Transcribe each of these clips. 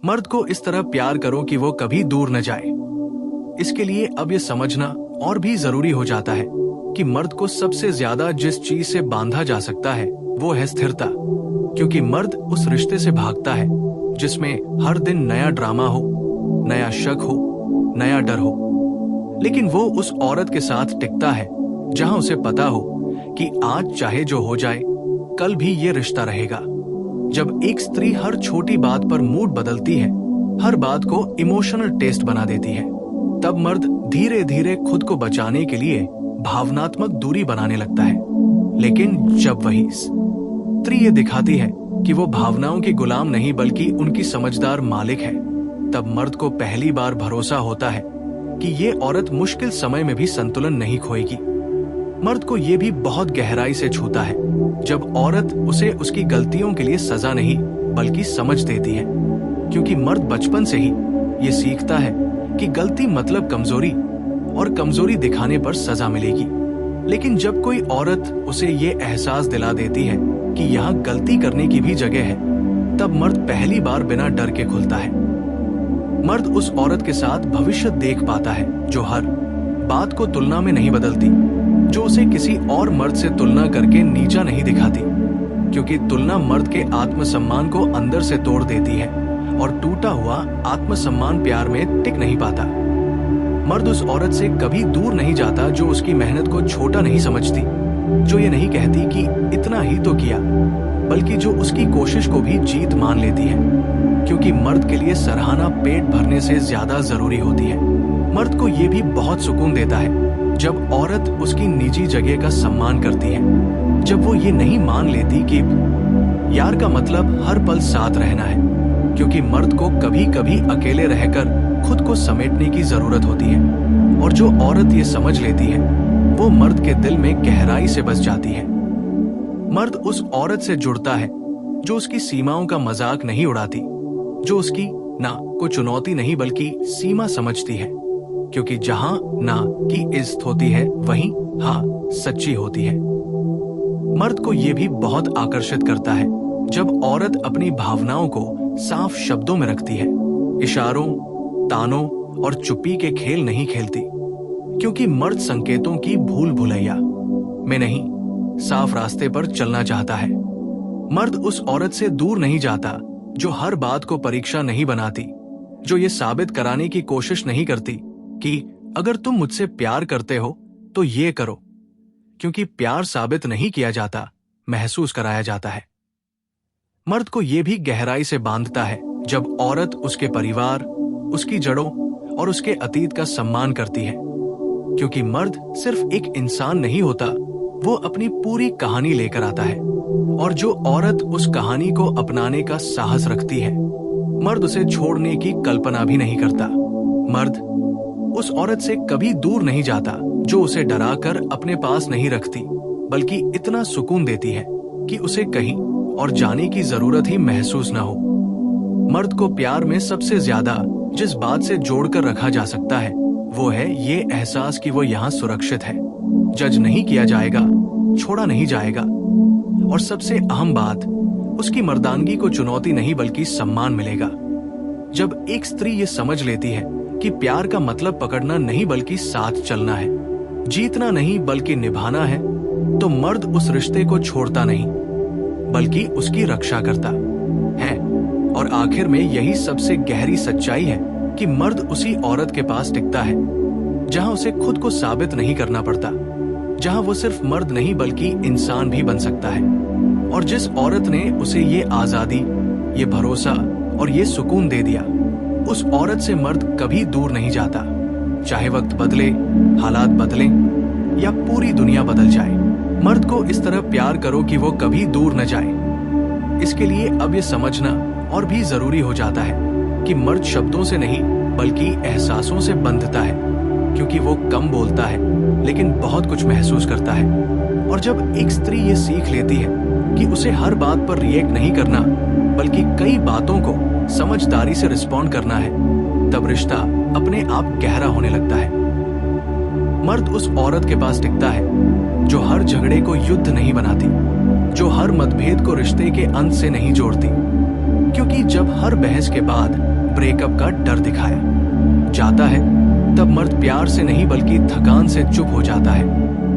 मर्द को इस तरह प्यार करो कि वो कभी दूर न जाए। इसके लिए अब ये समझना और भी जरूरी हो जाता है कि मर्द को सबसे ज्यादा जिस चीज से बांधा जा सकता है वो है स्थिरता, क्योंकि मर्द उस रिश्ते से भागता है जिसमें हर दिन नया ड्रामा हो, नया शक हो, नया डर हो। लेकिन वो उस औरत के साथ टिकता है जहां उसे पता हो कि आज चाहे जो हो जाए कल भी ये रिश्ता रहेगा। जब एक स्त्री हर छोटी बात पर मूड बदलती है, हर बात को इमोशनल टेस्ट बना देती है, तब मर्द धीरे धीरे खुद को बचाने के लिए भावनात्मक दूरी बनाने लगता है। लेकिन जब वही स्त्री ये दिखाती है कि वो भावनाओं की गुलाम नहीं बल्कि उनकी समझदार मालिक है, तब मर्द को पहली बार भरोसा होता है कि ये औरत मुश्किल समय में भी संतुलन नहीं खोएगी। मर्द को ये भी बहुत गहराई से छूता है जब औरत उसे उसकी गलतियों के लिए सजा नहीं बल्कि समझ देती है, क्योंकि मर्द बचपन से ही ये सीखता है कि गलती मतलब कमजोरी और कमजोरी दिखाने पर सजा मिलेगी। लेकिन जब कोई औरत उसे ये एहसास दिला देती है कि यहाँ गलती करने की भी जगह है, तब मर्द पहली बार बिना डर के खुलता है। मर्द उस औरत के साथ भविष्य देख पाता है जो हर बात को तुलना में नहीं बदलती, जो उसे किसी और मर्द से तुलना करके नीचा नहीं दिखाती, क्योंकि तुलना मर्द के आत्मसम्मान को अंदर से तोड़ देती है और टूटा हुआ आत्मसम्मान प्यार में टिक नहीं पाता। मर्द उस औरत से कभी दूर नहीं जाता जो उसकी मेहनत को छोटा नहीं समझती, जो ये नहीं कहती कि इतना ही तो किया, बल्कि जो उसकी कोशिश को भी जीत मान लेती है, क्योंकि मर्द के लिए सराहना पेट भरने से ज्यादा जरूरी होती है। मर्द को ये भी बहुत सुकून देता है जब औरत उसकी निजी जगह का सम्मान करती है, जब वो ये नहीं मान लेती कि यार का मतलब हर पल साथ रहना है, क्योंकि मर्द को कभी कभी अकेले रहकर खुद को समेटने की जरूरत होती है। और जो औरत ये समझ लेती है वो मर्द के दिल में गहराई से बस जाती है। मर्द उस औरत से जुड़ता है जो उसकी सीमाओं का मजाक नहीं उड़ाती, जो उसकी ना को चुनौती नहीं बल्कि सीमा समझती है, क्योंकि जहां ना की इज्जत होती है वहीं हाँ सच्ची होती है। मर्द को यह भी बहुत आकर्षित करता है जब औरत अपनी भावनाओं को साफ शब्दों में रखती है, इशारों, तानों और चुप्पी के खेल नहीं खेलती, क्योंकि मर्द संकेतों की भूल भुलैया में नहीं, साफ रास्ते पर चलना चाहता है। मर्द उस औरत से दूर नहीं जाता जो हर बात को परीक्षा नहीं बनाती, जो ये साबित कराने की कोशिश नहीं करती कि अगर तुम मुझसे प्यार करते हो तो ये करो, क्योंकि प्यार साबित नहीं किया जाता, महसूस कराया जाता है। मर्द को यह भी गहराई से बांधता है जब औरत उसके परिवार, उसकी जड़ों और उसके अतीत का सम्मान करती है, क्योंकि मर्द सिर्फ एक इंसान नहीं होता, वो अपनी पूरी कहानी लेकर आता है। और जो औरत उस कहानी को अपनाने का साहस रखती है, मर्द उसे छोड़ने की कल्पना भी नहीं करता। मर्द उस औरत से कभी दूर नहीं जाता जो उसे डराकर अपने पास नहीं रखती, बल्कि इतना सुकून देती है कि उसे कहीं और जाने की जरूरत ही महसूस न हो। मर्द को प्यार में सबसे ज्यादा जिस बात से जोड़कर रखा जा सकता है वो है ये एहसास कि वो यहाँ सुरक्षित है, जज नहीं किया जाएगा, छोड़ा नहीं जाएगा, और सबसे अहम बात, उसकी मर्दानगी को चुनौती नहीं बल्कि सम्मान मिलेगा। जब एक स्त्री ये समझ लेती है कि प्यार का मतलब पकड़ना नहीं बल्कि साथ चलना है, जीतना नहीं बल्कि निभाना है, तो मर्द उस रिश्ते को छोड़ता नहीं बल्कि उसकी रक्षा करता है। और आखिर में यही सबसे गहरी सच्चाई है कि मर्द उसी औरत के पास टिकता है जहां उसे खुद को साबित नहीं करना पड़ता, जहां वो सिर्फ मर्द नहीं बल्कि इंसान भी बन सकता है। और जिस औरत ने उसे ये आजादी, ये भरोसा और ये सुकून दे दिया, उस औरत से मर्द कभी दूर नहीं जाता, चाहे वक्त बदले, हालात बदलें या पूरी दुनिया बदल जाए। मर्द को इस तरह प्यार करो कि वो कभी दूर न जाए। इसके लिए अब ये समझना और भी जरूरी हो जाता है कि मर्द शब्दों से नहीं बल्कि एहसासों से बंधता है, क्योंकि वो कम बोलता है लेकिन बहुत कुछ महसूस करता है। और जब एक स्त्री ये सीख लेती है कि उसे हर बात पर रिएक्ट नहीं करना बल्कि कई बातों को समझदारी से रिस्पॉन्ड करना है, तब रिश्ता अपने आप गहरा होने लगता है। मर्द उस औरत के पास टिकता है जो हर झगड़े को युद्ध नहीं बनाती, जो हर मतभेद को रिश्ते के अंत से नहीं जोड़ती, क्योंकि जब हर बहस के बाद ब्रेकअप का डर दिखाया जाता है, तब मर्द प्यार से नहीं बल्कि थकान से चुप हो जाता है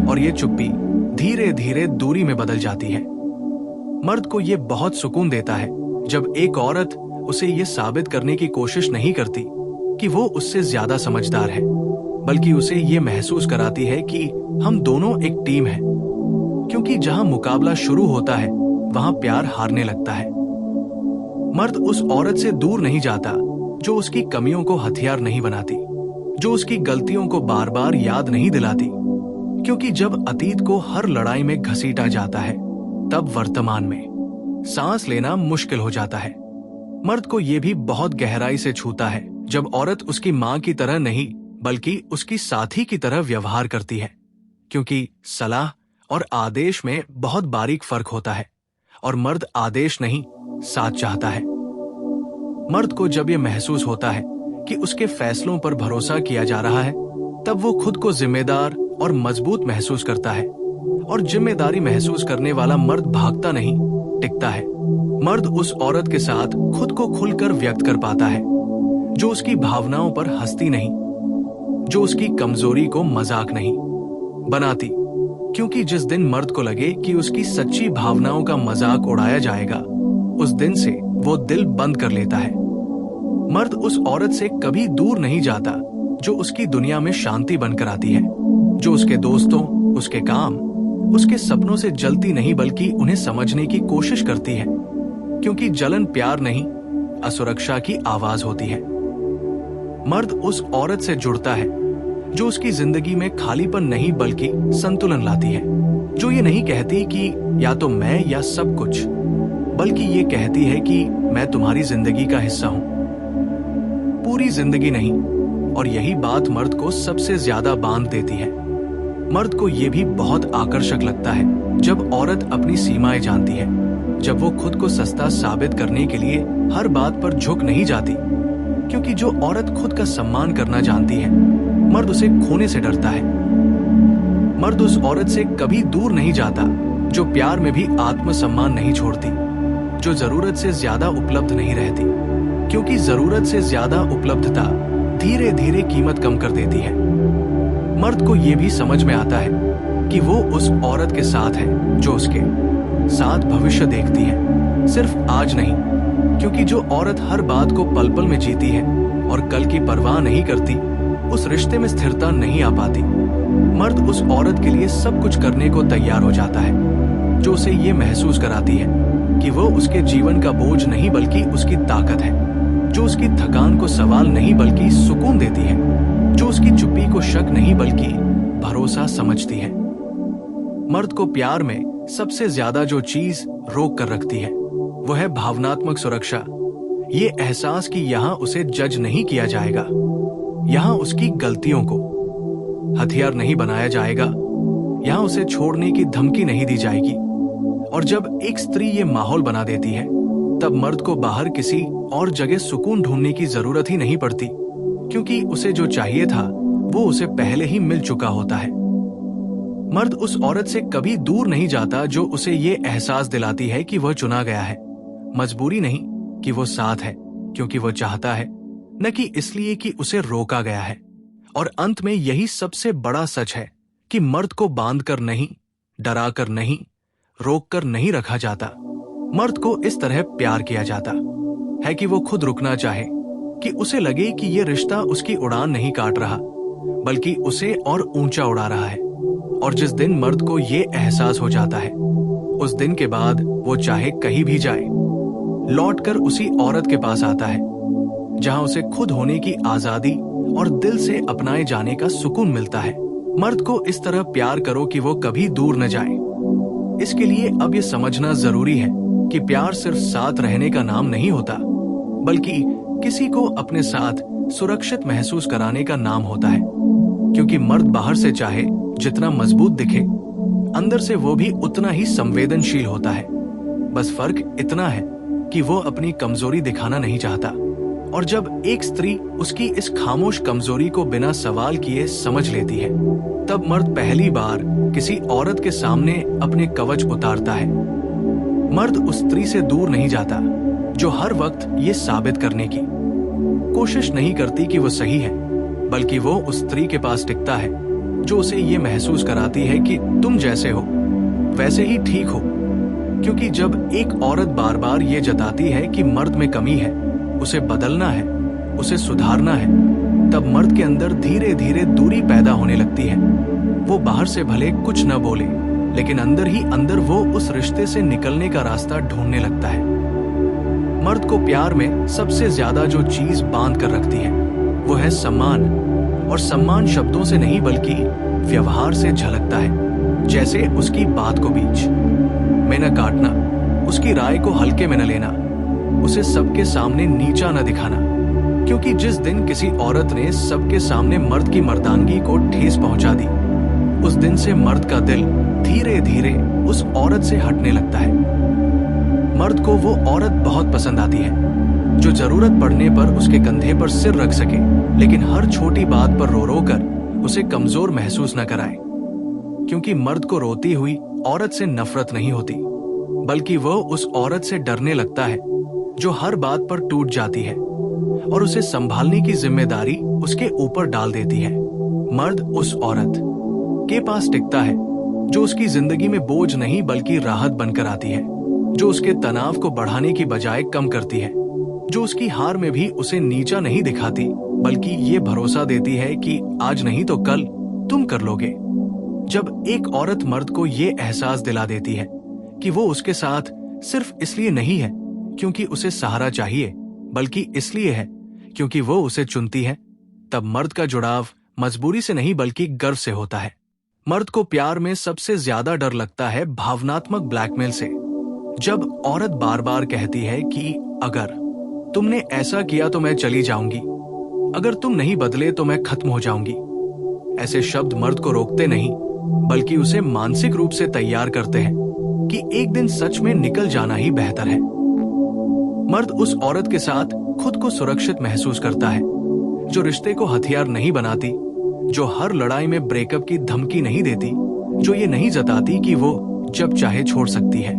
और ये चुप्पी धीरे धीरे दूरी में बदल जाती है। मर्द को ये बहुत सुकून देता है जब एक औरत उसे ये साबित करने की कोशिश नहीं करती कि वो उससे ज्यादा समझदार है, बल्कि उसे ये महसूस कराती है कि हम दोनों एक टीम हैं। क्योंकि जहां मुकाबला शुरू होता है वहां प्यार हारने लगता है। मर्द उस औरत से दूर नहीं जाता जो उसकी कमियों को हथियार नहीं बनाती, जो उसकी गलतियों को बार बार याद नहीं दिलाती। क्योंकि जब अतीत को हर लड़ाई में घसीटा जाता है, तब वर्तमान में सांस लेना मुश्किल हो जाता है। मर्द को यह भी बहुत गहराई से छूता है जब औरत उसकी मां की तरह नहीं बल्कि उसकी साथी की तरह व्यवहार करती है। क्योंकि सलाह और आदेश में बहुत बारीक फर्क होता है और मर्द आदेश नहीं साथ चाहता है। मर्द को जब यह महसूस होता है कि उसके फैसलों पर भरोसा किया जा रहा है, तब वो खुद को जिम्मेदार और मजबूत महसूस करता है। और जिम्मेदारी महसूस करने वाला मर्द भागता नहीं, टिकता है। मर्द उस औरत के साथ खुद को खुलकर व्यक्त कर पाता है जो उसकी भावनाओं पर हंसती नहीं, जो उसकी कमजोरी को मजाक नहीं बनाती। क्योंकि जिस दिन मर्द को लगे कि उसकी सच्ची भावनाओं का मजाक उड़ाया जाएगा, उस दिन से वो दिल बंद कर लेता है। मर्द उस औरत से कभी दूर नहीं जाता जो उसकी दुनिया में शांति बनकर आती है, जो उसके दोस्तों, उसके काम, उसके सपनों से जलती नहीं बल्कि उन्हें समझने की कोशिश करती है। क्योंकि जलन प्यार नहीं, असुरक्षा की आवाज होती है। मर्द उस औरत से जुड़ता है जो उसकी जिंदगी में खालीपन नहीं बल्कि संतुलन लाती है, जो ये नहीं कहती कि या तो मैं या सब कुछ, बल्कि ये कहती है कि मैं तुम्हारी जिंदगी का हिस्सा हूं, पूरी जिंदगी नहीं। और यही बात मर्द को सबसे ज्यादा बांध देती है। मर्द को यह भी बहुत आकर्षक लगता है जब औरत अपनी सीमाएं जानती है, जब वो खुद को सस्ता साबित करने के लिए हर बात पर झुक नहीं जाती। क्योंकि जो औरत खुद का सम्मान करना जानती है, मर्द उसे खोने से डरता है। मर्द उस औरत से कभी दूर नहीं जाता जो प्यार में भी आत्मसम्मान नहीं छोड़ती, जो जरूरत से ज्यादा उपलब्ध नहीं रहती। क्योंकि जरूरत से ज्यादा उपलब्धता धीरे धीरे कीमत कम कर देती है। मर्द को यह भी समझ में आता है कि वो उस औरत के साथ है जो उसके साथ भविष्य देखती है, सिर्फ आज नहीं। क्योंकि जो औरत हर बात को पल पल में जीती है और कल की परवाह नहीं करती, उस रिश्ते में स्थिरता नहीं आ पाती। मर्द उस औरत के लिए सब कुछ करने को तैयार हो जाता है जो उसे ये महसूस कराती है कि वो उसके जीवन का बोझ नहीं बल्कि उसकी ताकत है, जो उसकी थकान को सवाल नहीं बल्कि सुकून देती है, जो उसकी चुप्पी को शक नहीं बल्कि भरोसा समझती है। मर्द को प्यार में सबसे ज्यादा जो चीज रोक कर रखती है वो है भावनात्मक सुरक्षा। ये एहसास कि यहाँ उसे जज नहीं किया जाएगा, यहाँ उसकी गलतियों को हथियार नहीं बनाया जाएगा, यहाँ उसे छोड़ने की धमकी नहीं दी जाएगी। और जब एक स्त्री ये माहौल बना देती है, तब मर्द को बाहर किसी और जगह सुकून ढूंढने की जरूरत ही नहीं पड़ती। क्योंकि उसे जो चाहिए था वो उसे पहले ही मिल चुका होता है। मर्द उस औरत से कभी दूर नहीं जाता जो उसे ये एहसास दिलाती है कि वह चुना गया है, मजबूरी नहीं कि वो साथ है क्योंकि वो चाहता है, न कि इसलिए कि उसे रोका गया है। और अंत में यही सबसे बड़ा सच है कि मर्द को बांध कर नहीं, डरा कर नहीं, रोक कर नहीं रखा जाता। मर्द को इस तरह प्यार किया जाता है कि वो खुद रुकना चाहे, कि उसे लगे कि ये रिश्ता उसकी उड़ान नहीं काट रहा बल्कि उसे और ऊंचा उड़ा रहा है। और जिस दिन मर्द को ये एहसास हो जाता है, उस दिन के बाद वो चाहे कहीं भी जाए, लौटकर उसी औरत के पास आता है जहां उसे खुद होने की आजादी और दिल से अपनाए जाने का सुकून मिलता है। मर्द को इस तरह प्यार करो कि वो कभी दूर न जाए। इसके लिए अब ये समझना जरूरी है कि प्यार सिर्फ साथ रहने का नाम नहीं होता, बल्कि किसी को अपने साथ सुरक्षित महसूस कराने का नाम होता है। क्योंकि मर्द बाहर से चाहे जितना मजबूत दिखे, अंदर से वो भी उतना ही संवेदनशील होता है। बस फर्क इतना है कि वो अपनी कमजोरी दिखाना नहीं चाहता। और जब एक स्त्री उसकी इस खामोश कमजोरी को बिना सवाल किए समझ लेती है, तब मर्द पहली बार किसी औरत के सामने अपने कवच उतारता है। मर्द उस स्त्री से दूर नहीं जाता जो हर वक्त ये साबित करने की कोशिश नहीं करती कि वो सही है, बल्कि वो उस स्त्री के पास टिकता है जो उसे ये महसूस कराती है कि तुम जैसे हो वैसे ही ठीक हो। क्योंकि जब एक औरत बार बार ये जताती है कि मर्द में कमी है, उसे बदलना है, उसे सुधारना है, तब मर्द के अंदर धीरे धीरे दूरी पैदा होने लगती है। वो बाहर से भले कुछ न बोले, लेकिन अंदर ही अंदर वो उस रिश्ते से निकलने का रास्ता ढूंढने लगता है। मर्द को प्यार में सबसे ज्यादा जो चीज बांध कर रखती है वो है सम्मान। और सम्मान शब्दों से नहीं बल्कि व्यवहार से झलकता है। जैसे उसकी बात को बीच में न काटना, उसकी राय को हल्के में न लेना, उसे सबके सामने नीचा न दिखाना। क्योंकि जिस दिन किसी औरत ने सबके सामने मर्द की मर्दानगी को ठेस पहुंचा दी, उस दिन से मर्द का दिल धीरे धीरे उस औरत से हटने लगता है। मर्द को वो औरत बहुत पसंद आती है जो जरूरत पड़ने पर उसके कंधे पर सिर रख सके, लेकिन हर छोटी बात पर रो रो कर उसे कमजोर महसूस न कराए। क्योंकि मर्द को रोती हुई औरत से नफरत नहीं होती, बल्कि वो उस औरत से डरने लगता है जो हर बात पर टूट जाती है और उसे संभालने की जिम्मेदारी उसके ऊपर डाल देती है। मर्द उस औरत के पास टिकता है जो उसकी जिंदगी में बोझ नहीं बल्कि राहत बनकर आती है, जो उसके तनाव को बढ़ाने की बजाय कम करती है, जो उसकी हार में भी उसे नीचा नहीं दिखाती बल्कि ये भरोसा देती है कि आज नहीं तो कल तुम कर लोगे। जब एक औरत मर्द को ये एहसास दिला देती है कि वो उसके साथ सिर्फ इसलिए नहीं है क्योंकि उसे सहारा चाहिए, बल्कि इसलिए है क्योंकि वो उसे चुनती है, तब मर्द का जुड़ाव मजबूरी से नहीं बल्कि गर्व से होता है। मर्द को प्यार में सबसे ज्यादा डर लगता है भावनात्मक ब्लैकमेल से। जब औरत बार बार कहती है कि अगर तुमने ऐसा किया तो मैं चली जाऊंगी, अगर तुम नहीं बदले तो मैं खत्म हो जाऊंगी, ऐसे शब्द मर्द को रोकते नहीं बल्कि उसे मानसिक रूप से तैयार करते हैं कि एक दिन सच में निकल जाना ही बेहतर है। मर्द उस औरत के साथ खुद को सुरक्षित महसूस करता है जो रिश्ते को हथियार नहीं बनाती, जो हर लड़ाई में ब्रेकअप की धमकी नहीं देती, जो ये नहीं जताती कि वो जब चाहे छोड़ सकती है,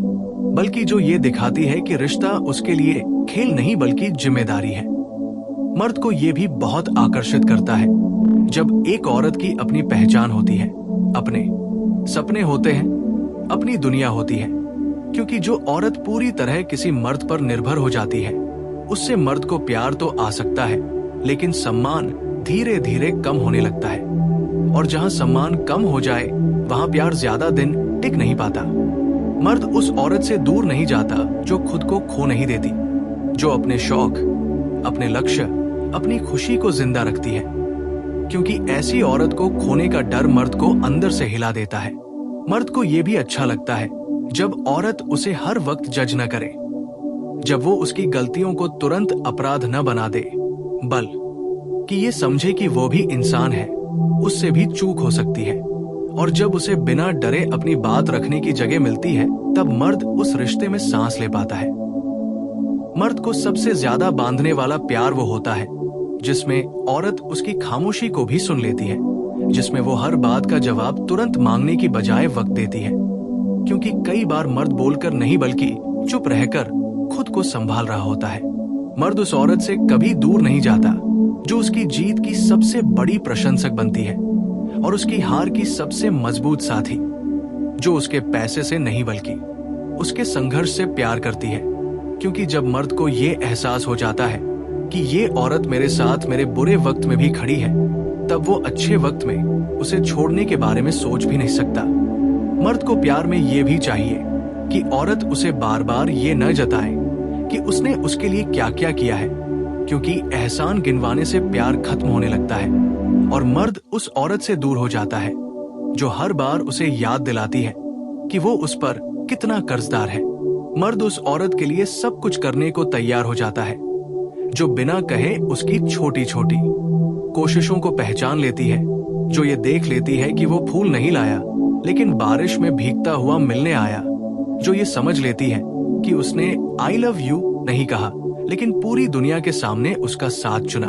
बल्कि जो ये दिखाती है कि रिश्ता उसके लिए खेल नहीं बल्कि जिम्मेदारी है। मर्द को ये भी बहुत आकर्षित करता है जब एक औरत की अपनी पहचान होती है, अपने सपने होते हैं, अपनी दुनिया होती है। क्योंकि जो औरत पूरी तरह किसी मर्द पर निर्भर हो जाती है, उससे मर्द को प्यार तो आ सकता है, लेकिन सम्मान धीरे धीरे कम होने लगता है। और जहां सम्मान कम हो जाए वहां प्यार ज्यादा दिन टिक नहीं पाता। मर्द उस औरत से दूर नहीं जाता जो खुद को खो नहीं देती, जो अपने शौक, अपने लक्ष्य, अपनी खुशी को जिंदा रखती है। क्योंकि ऐसी औरत को खोने का डर मर्द को अंदर से हिला देता है। मर्द को यह भी अच्छा लगता है जब औरत उसे हर वक्त जज न करे, जब वो उसकी गलतियों को तुरंत अपराध न बना दे, बल कि ये समझे कि वो भी इंसान है, उससे भी चूक हो सकती है। और जब उसे बिना डरे अपनी बात रखने की जगह मिलती है, तब मर्द उस रिश्ते में सांस ले पाता है। मर्द को सबसे ज्यादा बांधने वाला प्यार वो होता है जिसमें औरत उसकी खामोशी को भी सुन लेती है, जिसमें वो हर बात का जवाब तुरंत मांगने की बजाय वक्त देती है। क्योंकि कई बार मर्द बोलकर नहीं बल्कि चुप रहकर खुद को संभाल रहा होता है। मर्द उस औरत से कभी दूर नहीं जाता जो उसकी जीत की सबसे बड़ी प्रशंसक बनती है और उसकी हार की सबसे मजबूत साथी, जो उसके पैसे से नहीं बल्कि उसके संघर्ष से प्यार करती है। क्योंकि जब मर्द को ये एहसास हो जाता है कि ये औरत मेरे साथ मेरे बुरे वक्त में भी खड़ी है, तब वो अच्छे वक्त में उसे छोड़ने के बारे में सोच भी नहीं सकता। मर्द को प्यार में ये भी चाहिए कि औरत उसे बार बार ये न जताए कि उसने उसके लिए क्या क्या किया है, क्योंकि एहसान गिनवाने से प्यार खत्म होने लगता है और मर्द उस औरत से दूर हो जाता है जो हर बार उसे याद दिलाती है कि वो उस पर कितना कर्जदार है। मर्द उस औरत के लिए सब कुछ करने को तैयार हो जाता है जो बिना कहे उसकी छोटी छोटी कोशिशों को पहचान लेती है, जो ये देख लेती है कि वो फूल नहीं लाया लेकिन बारिश में भीगता हुआ मिलने आया, जो ये समझ लेती है कि उसने आई लव यू नहीं कहा लेकिन पूरी दुनिया के सामने उसका साथ चुना।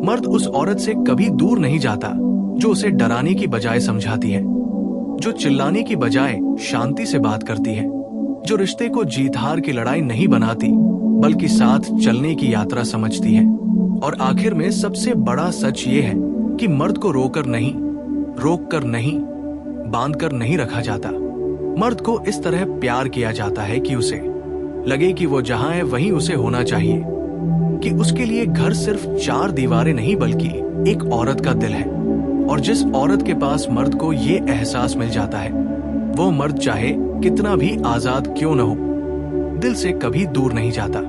मर्द उस औरत से कभी दूर नहीं जाता जो उसे डराने की बजाय समझाती है, जो चिल्लाने की बजाय शांति से बात करती है, जो रिश्ते को जीत हार की लड़ाई नहीं बनाती बल्कि साथ चलने की यात्रा समझती है। और आखिर में सबसे बड़ा सच ये है कि मर्द को रोक कर नहीं, बांध कर नहीं रखा जाता। मर्द को इस तरह प्यार किया जाता है कि उसे लगे कि वो जहां है वहीं उसे होना चाहिए, कि उसके लिए घर सिर्फ 4 दीवारें नहीं बल्कि एक औरत का दिल है। और जिस औरत के पास मर्द को ये एहसास मिल जाता है, वो मर्द चाहे कितना भी आजाद क्यों न हो, दिल से कभी दूर नहीं जाता।